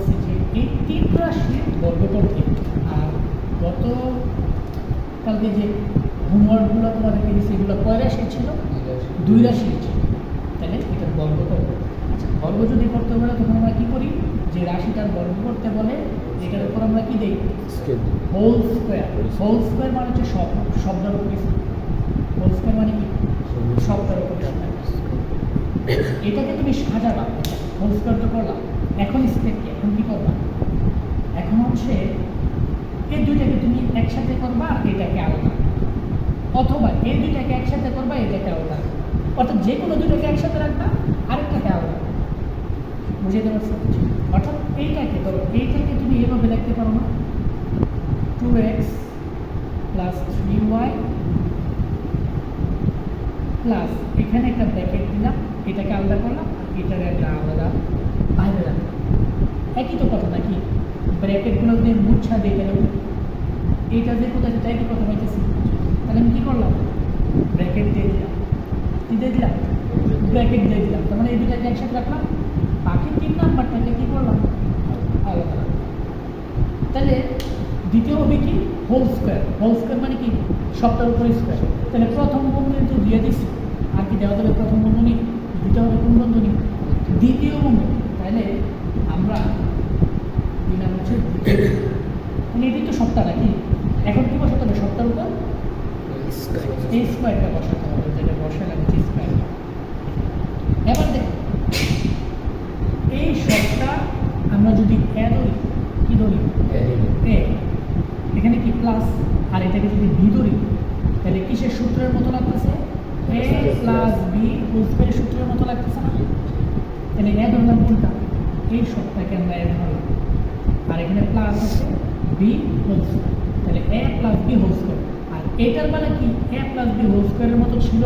বলছি যে এই তিন রাশির বর্গ করতে, আর গত কালকে যে হোমওয়ার্কগুলো তোমাদেরকে দিচ্ছে এগুলো কয় রাশি ছিল? দুই রাশি ছিল। তাহলে এটার বর্গ করবো। আচ্ছা, বর্গ যদি করতে বলে তখন আমরা কী করি? যে রাশিটার বর্গ করতে বলে এটার উপর আমরা কী দিই? Whole square. হোল স্কোয়ার মানে হচ্ছে শব্দের উপর। হোল স্কোয়ার মানে কি? শব্দের উপর। এটাকে তুমি সাজাবা, হোল স্কোয়ার তো করলাম। এখন স্টেপ কি? এখন কী করবা? এখন হচ্ছে এই দুইটাকে তুমি একসাথে করবা আর এটাকে আলাদা, অথবা এই দুইটাকে একসাথে করবা এটাকে আলাদা, অর্থাৎ যে কোনো দুইটাকে একসাথে রাখবা আরেকটাকে আলাদা। বুঝতে পারছো? অর্থাৎ এইটাকে ধরো, এইটাকে তুমি এভাবে লিখতে পারো না, 2x প্লাস 3y প্লাস এখানে একটা ব্র্যাকেট দিলাম, এটাকে আলাদা করলাম আর এটাকে একটা আলাদা বাইরে রাখলাম। একই তো কথা নাকি? ব্র্যাকেটগুলো দিয়ে মুচ্ছা দিয়ে গেল, এইটা যে কোথায় সেটা একই কথা পাইতেছি। তাহলে আমি কী করলাম? ব্র্যাকেট দিয়ে দিলাম। কী দিয়ে দিলাম? ব্র্যাকেট দিয়ে দিলাম। তার মানে এই দুটাকে একসাথে রাখলাম, বাকি 3 নাম্বারটাকে কী করলাম? আলাদা রাখলাম। তাহলে দ্বিতীয় হবে কি? Whole square. হোল স্কোয়ার মানে কি? সবটার উপরে স্কোয়ার। তাহলে প্রথম বন্ধনী তো দিয়ে দিচ্ছি, আর কি দেওয়া যাবে? প্রথম বন্ধনী দিতে হবে। কোন বন্ধনী? দ্বিতীয় বন্ধনী। তাহলে আমরা দিলাম হচ্ছে মানে এটি তো সবটা নাকি? এখন কি বসাতে হবে? সবটার উপর এই স্কোয়ারটা বসাতে হবে, যেটা বসালাম স্কোয়ার। এবার দেখো, এই সবটা আমরা যদি এ ধরি, কি ধরি? এ। এখানে কি প্লাস, আর এটাকে যদি বি ধরি, তাহলে কিসের সূত্রের মতো লাগতেছে? এ প্লাস বি হোল স্কোয়ারের সূত্রের মতো লাগতেছে না? তাহলে এ ধরলাম কোনটা? এই সবটাকে আমরা এ ধরলাম, আর এখানে প্লাস আছে বি হোল স্কোয়ার। তাহলে a plus b whole square. আর এটার মানে কি? এ প্লাস বি হোল স্কোয়ারের মতো ছিল?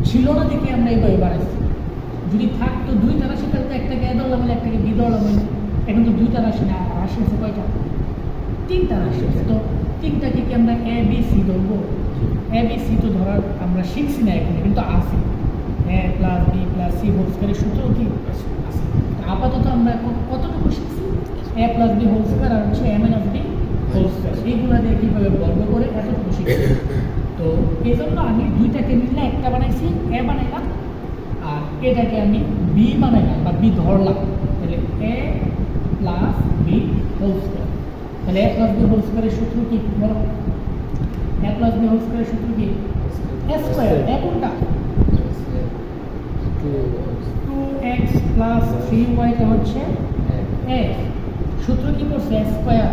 ছিল না, দেখে আমরা এইভাবে বাড়াচ্ছি। যদি থাকতো দুইটা রাশি, তাহলে তো একটাকে এ ধরলাম হলে একটাকে বি ধরলাম হলে। এখন তো দুইটা রাশি না, রাশি আছে কয়টা? 3টা রাশি আছে। তো 3টাকে কি আমরা এ বি সি ধরবো? এ বি সি তো ধরার আমরা শিখছি না এখানে, কিন্তু আছে। A plus b plus c whole স্কোয়ারের সূত্র কি আছে? আপাতত আমরা এখন কতটুকু শিখছি? A plus b whole square আর হচ্ছে m n of b whole square. এইগুলো দিয়ে কীভাবে বর্গ করে এতটুকু শিখছি। তো এই জন্য আমি দুইটাকে মিললে একটা বানাইছি, এ বানাইলাম, আর এটাকে আমি বি বানাইলাম বা বি ধরলাম। তাহলে a plus b whole square. তাহলে এ প্লাস বি হোল স্কোয়ারের সূত্র কি বলো? এ প্লাস বি হোল স্কোয়ারের সূত্র কি? এ স্কোয়ার। এ কোনটা? 2x প্লাস 3y টা হচ্ছে এ। সূত্র কি করছে? A square.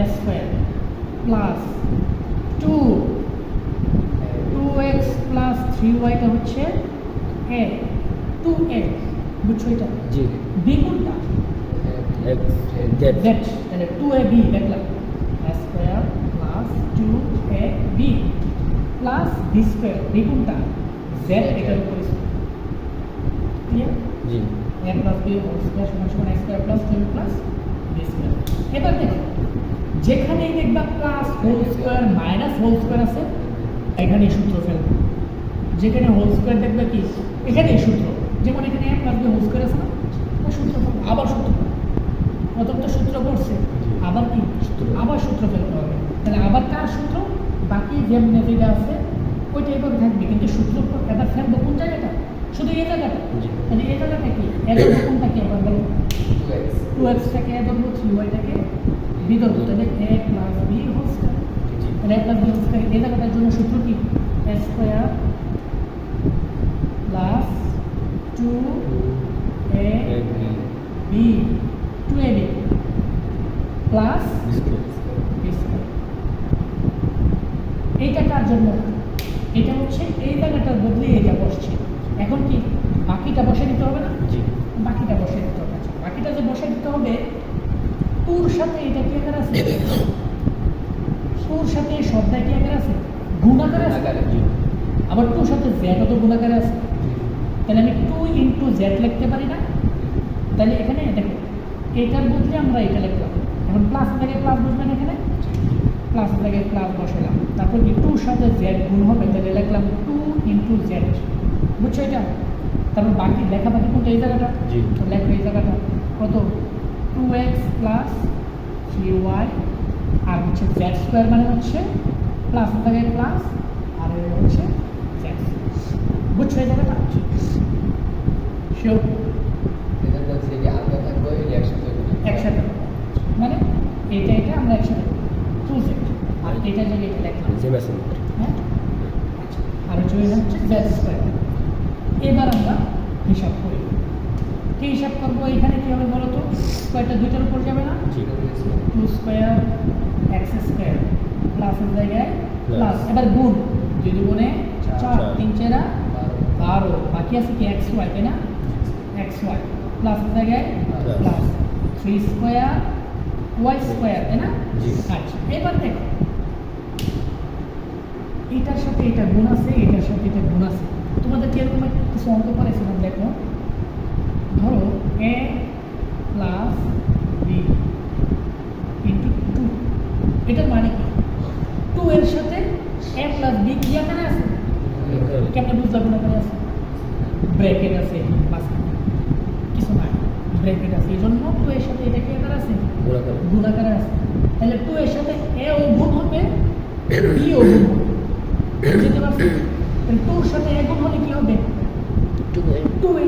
A square plus 2x plus 3y টা হচ্ছে এ। 2x, বুঝছো এটা? জি। বি কোনটা? z। তাহলে 2ab লিখলাম, a square plus 2ab plus b square. B কোনটা? z। এটার উপর ক্লিয়ার? জি। a plus b whole square সমান সমান a square plus 2 plus b square. এবার দেখো, যেখানেই দেখবা plus whole square minus whole square আছে, এখানেই সূত্র ফেলবে। যেখানে হোল স্কয়ার দেখবে কি, এখানেই সূত্র। যেমন এখানে a plus b whole square আছে না, সূত্র আবার সূত্র। প্রথম তো সূত্র পড়ছে, আবার কি? আবার সূত্র ফেলতে হবে। তাহলে আবার কার সূত্র? বাকি যেমনি যেটা আছে ওইটা এভাবে থাকবে, কিন্তু সূত্র এবার ফেলবো কোন জায়গাটা? শুধু এই জায়গাটা। তাহলে এই জায়গাটা কি? এ ধরবো কোনটা কি? আবার বলো। 2x-টাকে এ ধরবো, 3y-টাকে বি ধরবো। তাহলে a plus b whole square. তাহলে a plus b whole square এই জায়গাটার জন্য সূত্র কি? a square plus 2ab 2ab plus b square. এইটা কার জন্য? এটা হচ্ছে এই জায়গাটার বদলে এটা বসছে। এখন কি বাকিটা বসে দিতে হবে না? জি। বাকিটা বসে দিতে হবে। আচ্ছা, বাকিটা যে বসে দিতে হবে, টুর সাথে এটা কি আকার আছে? টুর সাথে এই শব্দটা কি আকার আছে? গুণাকারে আছে। আবার টুর সাথে জেডও তো গুণাকারে আছে। তাহলে আমি 2 ইন্টু জেড লিখতে পারি না? তাহলে এখানে দেখো, এটার বদলে আমরা এটা লিখলাম। এখন প্লাস জায়গায় প্লাস বসবেন, এখানে প্লাস জায়গায় প্লাস বসালাম। তারপর কি টুর সাথে জেড গুণ হবে, তাহলে লিখলাম 2 ইন্টু জেড। বুঝছো এটা? তারপর বাকি লেখা বাকি কোনটা? এই জায়গাটা। তো লেখো এই জায়গাটা কত? 2 2x প্লাস 3y আর হচ্ছে z স্কোয়ার মানে হচ্ছে প্লাস জায়গায় প্লাস আর হচ্ছে z। বুঝছো এই জায়গাটা? শিওর? একসাথে মানে এটা আমরা একসাথে 2z আর এটা জায়গায় এটা লিখলাম। হ্যাঁ, আচ্ছা, আর হচ্ছে z স্কোয়ার। এবার আমরা হিসাব করি। কি হিসাব করবো? এখানে কি হবে বলো তো? স্কোয়ারটা দুইটার উপর যাবে না? 2 স্কোয়ার x স্কোয়ার প্লাসের জায়গায় প্লাস, এবার গুণ 2 দুগুণে 4 3 4 12, বাকি আছে কি xy, তাই না? xy প্লাসের জায়গায় প্লাস 3 স্কোয়ার y স্কোয়ার, তাই না? আচ্ছা, এবার দেখো এটার সাথে এটা গুণ আছে, এটার সাথে এটা গুণ আছে। তোমাদের কিরকম কিছু অঙ্ক করেছিলাম, দেখো ধরো a প্লাস b ইন্টু 2, এটার মানে কি 2 এর সাথে a প্লাস b কি এখানে আছে? কেমনে বুঝলাম না? এখানে আছে ব্র্যাকেট আছে, কিছু নাই, ব্র্যাকেট আছে, এই জন্য 2 এর সাথে এটা কি আকার আছে? গুণাকার আছে। তাহলে 2 এর সাথে a ও গুণ হবে, b ও গুণ হবে, বুঝতে পারছো? তাহলে 2 এর সাথে a গুণ হলে কি হবে? 2a।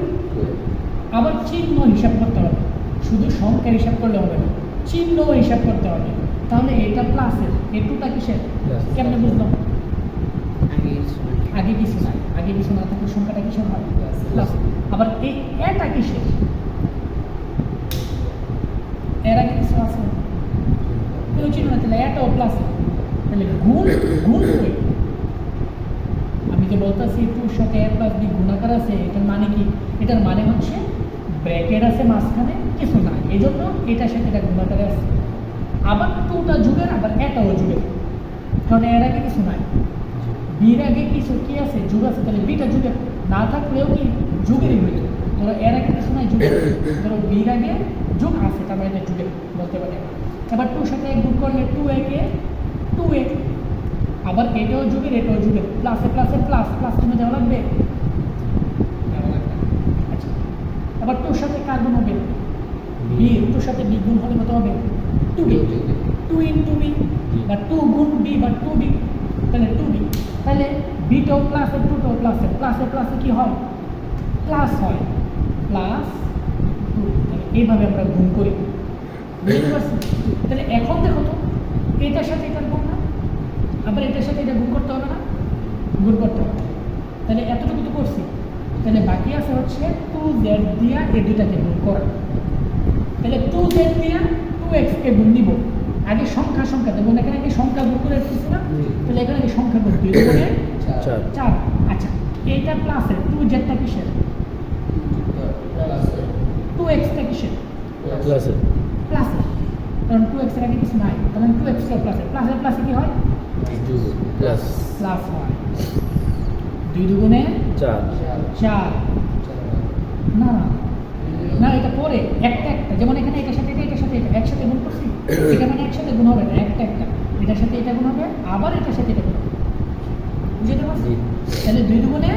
আবার চিহ্ন হিসাব করতে হবে, শুধু সংখ্যা হিসাব করলে হবে না, চিহ্ন হিসাব করতে হবে। তাহলে এটা প্লাসের, এই 2টা কিসের? কেমনে বুঝলাম? আগে কিছু নাই, আগে কিছু না থাকলে সংখ্যাটা কিসের হয়? প্লাস। আবার এই এটা কিসের? এর আগে কিছু আছে কেউ চিহ্ন না, তাহলে এটাও প্লাস। তাহলে গুণ গুণ কই? আমি যে বলতেছি 2 এর সাথে a প্লাস b গুণাকার আছে, এটার মানে কি? এটার মানে হচ্ছে ব্র্যাকেট আছে মাঝখানে, কিছু না, এই জন্য এটার সাথে এটা গুণাকারে আছে। আবার 2টা যুগের, আবার এটাও যুগের, কারণ এর আগে কিছু নাই, বির আগে কিছু কি আছে? যুগ আছে, তাহলে বিটা যুগের না থাকলেও কি যুগেরই হইত। ধরো এর আগে কিছু নাই, যুগের, ধরো বির আগে যুগ আছে, তারপরে এটা যুগের বলতে পারে। এবার 2 সাথে গুণ করলে 2a কে 2a, আবার এটাও যুগের, এটাও যুগের, প্লাসে প্লাসে প্লাস, প্লাস তুমি দেওয়া লাগবে। আচ্ছা, এবার 2 সাথে কার গুণ হবে? বি। 2 সাথে বি গুণ হলে কত হবে? 2b, 2 ইন্টু বি, বা 2 গুণ বি বা 2b, তাহলে 2b। তাহলে বিটাও প্লাসের, 2টাও প্লাসের, প্লাসে প্লাসে কি হয়? প্লাস হয়, প্লাস 2। এইভাবে আমরা গুণ করি, বুঝতে পারছি? তাহলে এখন দেখো তো এটার সাথে এটার গুণ না, আবার এটার সাথে এটা গুণ করতে হবে না? গুণ করতে হবে। তাহলে এতটুকু তো করছি, তাহলে বাকি আছে হচ্ছে 2z দিয়া এই দুইটাকে গুণ করা। তাহলে 2z দিয়া 2x কে গুণ দিব, আগে সংখ্যা সংখ্যা দেবো, এখানে আগে সংখ্যা গুণ করে দিচ্ছি না, তাহলে এখানে আগে সংখ্যা গুণ 2 গুণে 4। আচ্ছা, এইটা প্লাসের, 2zটা কিসের? 2xটা কিসের? প্লাসের, কারণ 2x এর আগে কিছু নাই, কারণ 2x টা প্লাসের, প্লাসের প্লাসে কি হয়? প্লাস হয়। 2 দুগুণে 4। না না না, এটা পরে একটা একটা, যেমন এখানে এটার সাথে এটা, এটার সাথে এটা একসাথে গুণ করছি, এটা মানে একসাথে গুণ হবে না, একটা একটা, এটার সাথে এটা গুণ হবে, আবার এটার সাথে এটা গুণ হবে, বুঝতে পারছি? তাহলে 2 দুগুণে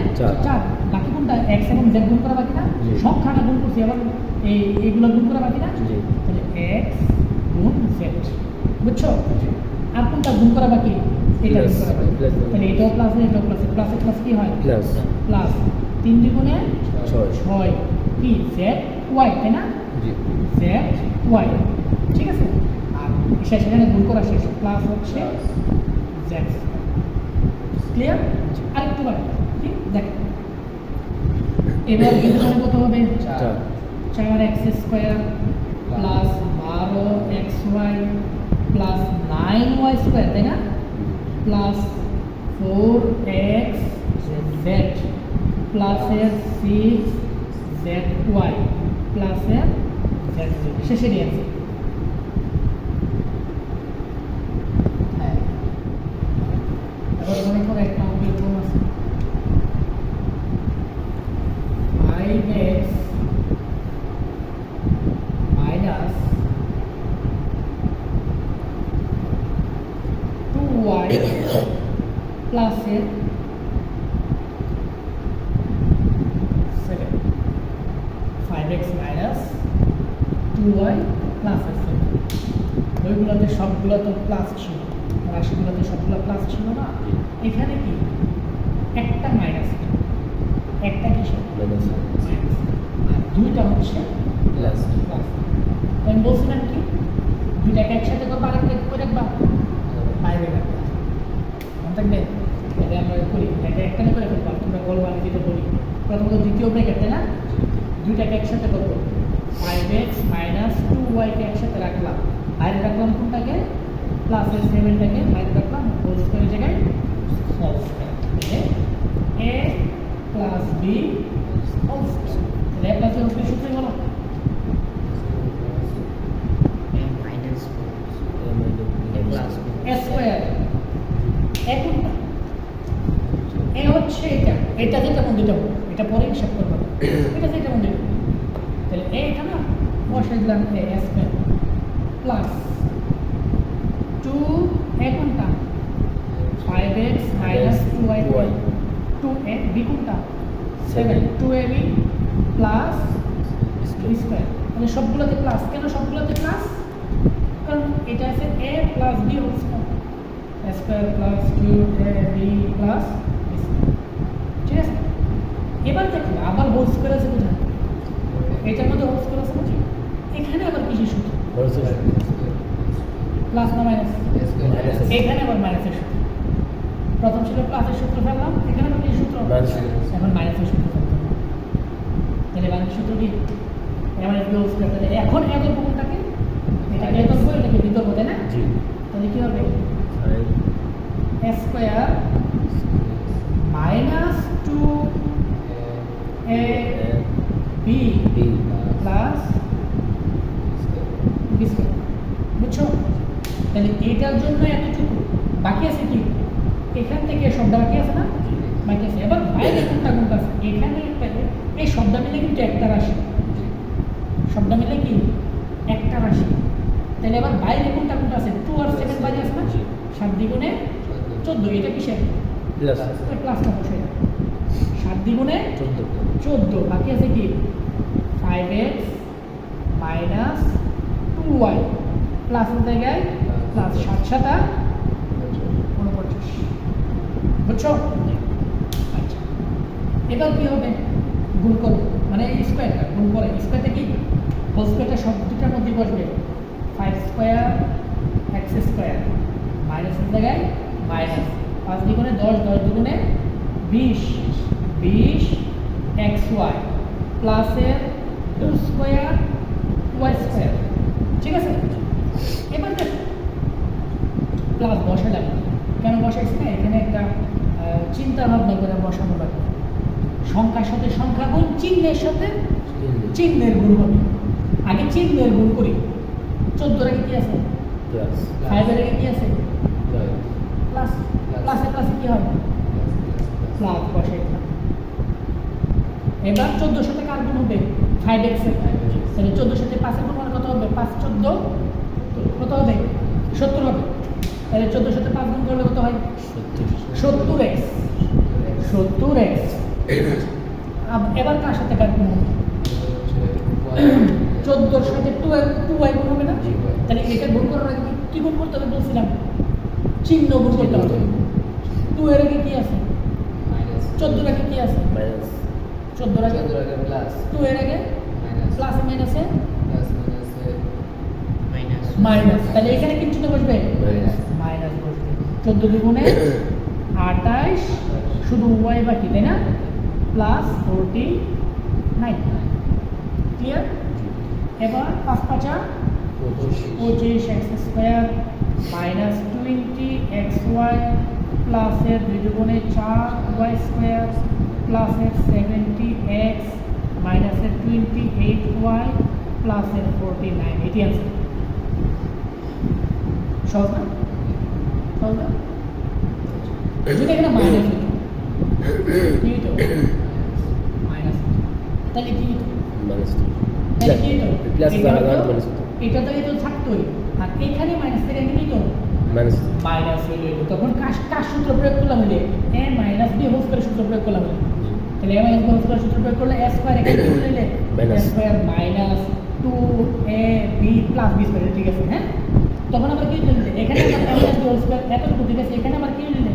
4, বাকি কোনটা? x এবং z গুণ করা বাকি না? সংখ্যাটা গুণ করছি, আবার এইগুলো গুণ করা বাকি না? তাহলে x গুণ z, বুঝছো? আর কোনটা গুণ করা বাকি? এটা গুণ করা বাকি। তাহলে এটাও প্লাস, এটাও প্লাস, প্লাসে প্লাস কি হয়? প্লাস। 3 দুগুণে 6, কি z y, তাই না? z y, ঠিক আছে। আর সেখানে গুণ করা শেষ, প্লাস হচ্ছে z, ক্লিয়ার? আরেকটু বাকি, ঠিক? দেখো এবার এখানে কত হবে? 4x square plus 12xy plus 9y square, তাই না? প্লাস 4xz প্লাসের 6zy প্লাসের z, শেষে নিয়ে আসি। হ্যাঁ, এবার মনে করো একটা অঙ্কের ক্রম আছে 5x মাইনাস 2y প্লাসের 7, 5x minus 2y প্লাস আছে, ওইগুলোতে সবগুলো তো প্লাস ছিল, রাশিগুলোতে সবগুলো প্লাস ছিল না, এখানে কি একটা মাইনাস, একটা কিসের মাইনাস, আর দুইটা হচ্ছে প্লাস। আমি বলছিলাম কি দুইটাকে একসাথে করবো, আরেকটা করে রাখবা বাইরে রাখবা, মনে থাকবে। এটা আমরা করি, এটা একটানে করে ফেলবো, তোমরা বলবো আমি যেটা বলি। প্রথমত দ্বিতীয় ব্র্যাকেট, তাই না, দুইটাকে একসাথে করবো, 5x মাইনাস 2y-কে একসাথে রাখলাম, বাইরে রাখলাম কোনটাকে, প্লাসের 7টাকে বাইরে রাখলাম, হোল স্কয়ারের জায়গায় whole square, a plus b whole square. তাহলে a plus b whole square সূত্র বলো, a স্কয়ার। এখন এ হচ্ছে এটা, এটা যেটা মধ্যে যাবো, এটা পরে হিসাব করবো, এটা যেটা মধ্যে যাবো, তাহলে এটা না বসাই দিলাম এ স্কয়ার প্লাস 2 কোনটা 5x minus 2y 2a b কোনটা 7 2ab প্লাস b স্কয়ার। মানে সবগুলোতে প্লাস, কেন সবগুলোতে প্লাস, কারণ এটা আছে a plus b whole square, a square plus 2ab plus b square, ঠিক আছে। এবার দেখো আবার হোল স্কয়ার আছে কোথায়, এটার মধ্যে হোল স্কয়ার আছে না, এখানে আবার কিসের সূত্র, প্লাস না মাইনাস, এখানে আবার মাইনাসের সূত্র। প্রথম ছিল প্লাসের সূত্র ফেললাম, এখানে আবার কি সূত্র, এখন মাইনাসের সূত্র ফেলতে হবে। তাহলে মাইনাসের সূত্র কি তাহলে এখন এত কোনটাকে, এটাকে এত বই, এটাকে বিতর্ক, তাই না, তাহলে কি হবে a square minus 2ab plus b square, বুঝছো। তাহলে এটার জন্য এতটুকু বাকি আছে, কি এখান থেকে শব্দটা বাকি আছে না, বাকি আছে। এবার বাইরে কোনটা কোনটা আছে, এখানে একটা, এই শব্দটা মিলে কিন্তু একটা রাশি, শব্দ মিলে কি একটা রাশি। তাহলে এবার বাইরে কোনটা কোনটা আছে, 2 আর 7 বাইরে আছে না, 7 দ্বিগুণে 14, এটা কিসের প্লাস, প্লাসটা বসে 7 দ্বিগুণে 14, বাকি আছে কি 5x মাইনাস 2y প্লাসের জায়গায় প্লাস 7 7 49, বুঝছো। আচ্ছা এবার কি হবে, গুণ করো, মানে স্কয়ারটা গুণ করে, স্কয়ারটা কি হোল স্কয়ারটা সব দুটার মধ্যে বসবে, 5 স্কয়ার x স্কয়ার মাইনাসের জায়গায় মাইনাস, 5 দ্বিগুণে 10, 10 দ্বিগুণে 20, 20 xy প্লাসের 2 স্কয়ার y স্কয়ার, ঠিক আছে। এবার দেখো প্লাস বসালাম, কেন বসাইছি না, এখানে একটা চিন্তা ভাবনা করে বসানো লাগে, সংখ্যার সাথে সংখ্যা গুণ, চিহ্নের সাথে চিহ্নের গুণ হবে। আগে চিহ্নের গুণ করি, 14 এর আগে কি আছে প্লাস, 5 এর আগে কি আছে প্লাস, প্লাসে প্লাসে কি হয় প্লাস বসাই দিলাম। এবার 14 সাথে কার গুণ হবে 5x এর, তাহলে 14 সাথে 5 এর গুণ মানে কত হবে, 5 14 কত হবে 70 হবে। তাহলে 14 সাথে 5 গুণ করলে কত হয় 70x, 70x। এবার কার সাথে কার গুণ হবে, 14 সাথে 2y গুণ হবে না, তাহলে এটা গুণ করার আগে কি গুণ করতে হবে বলছিলাম, চিহ্ন গুণ করতে হবে। 2 এর আগে কি আছে মাইনাস, 14 এর আগে কি আছে মাইনাস, 14 এর আগে প্লাস, 2 এর আগে প্লাস মাইনাসে মাইনাস, তাহলে এখানে কি চিহ্ন বসবে মাইনাস বসবে। 14 দ্বিগুণে 28, শুধু y বাকি, তাই না, প্লাস 49, ক্লিয়ার। এবার 5 5 25 x স্কয়ার মাইনাস 20 xy প্লাসের 2 দ্বিগুণে 4 y স্কয়ার প্লাসের 70x মাইনাসের 28y প্লাসের 49, এটি আছে সহজ না, সহজ না। যদি এখানে মাইনাস হতো কি হতো, মাইনাস, তাহলে কি হতো মাইনাস, তাহলে কি হতো প্লাস, এটা তো এটা থাকতোই, আর এখানে মাইনাস থেকে কি হতো মাইনাস, মাইনাস হইলো, তখন কার সূত্র প্রয়োগ করলাম, হইলে a minus b whole square সূত্র প্রয়োগ করলাম, তাহলে a minus b whole square সূত্র প্রয়োগ করলে a স্কয়ার এখানে কি হইলে a square minus 2ab plus b square, ঠিক আছে হ্যাঁ। তখন আবার কি লিখলে এখানে আবার m plus b whole square এতটুকু, ঠিক আছে। এখানে আবার কি লিখলে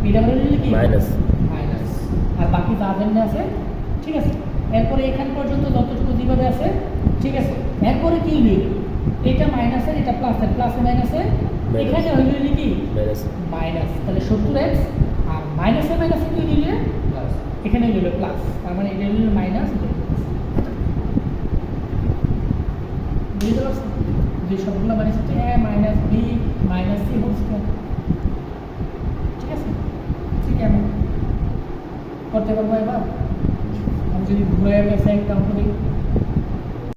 এটা আবার লিখলে কি মাইনাস। মাইনাস, আর বাকি যা যেমনি আছে ঠিক আছে। এরপরে এখান পর্যন্ত যতটুকু যেভাবে আছে ঠিক আছে। এরপরে কি লিখ এটা মাইনাসের এটা প্লাসের, প্লাসে মাইনাসে এখানে হইল কি মাইনাস। মাইনাস, তাহলে 70x আর মাইনাসে মাইনাসে কি দিলে প্লাস। এখানে হইল প্লাস, তার মানে এটা হইল মাইনাস, বুঝতে পারছো? যে সবগুলো মানে হচ্ছে a minus b minus c whole square, ঠিক আছে। ঠিক এমন করতে পারবো। এবার আমি যদি ঘুরে গেছে কাউন্ট করি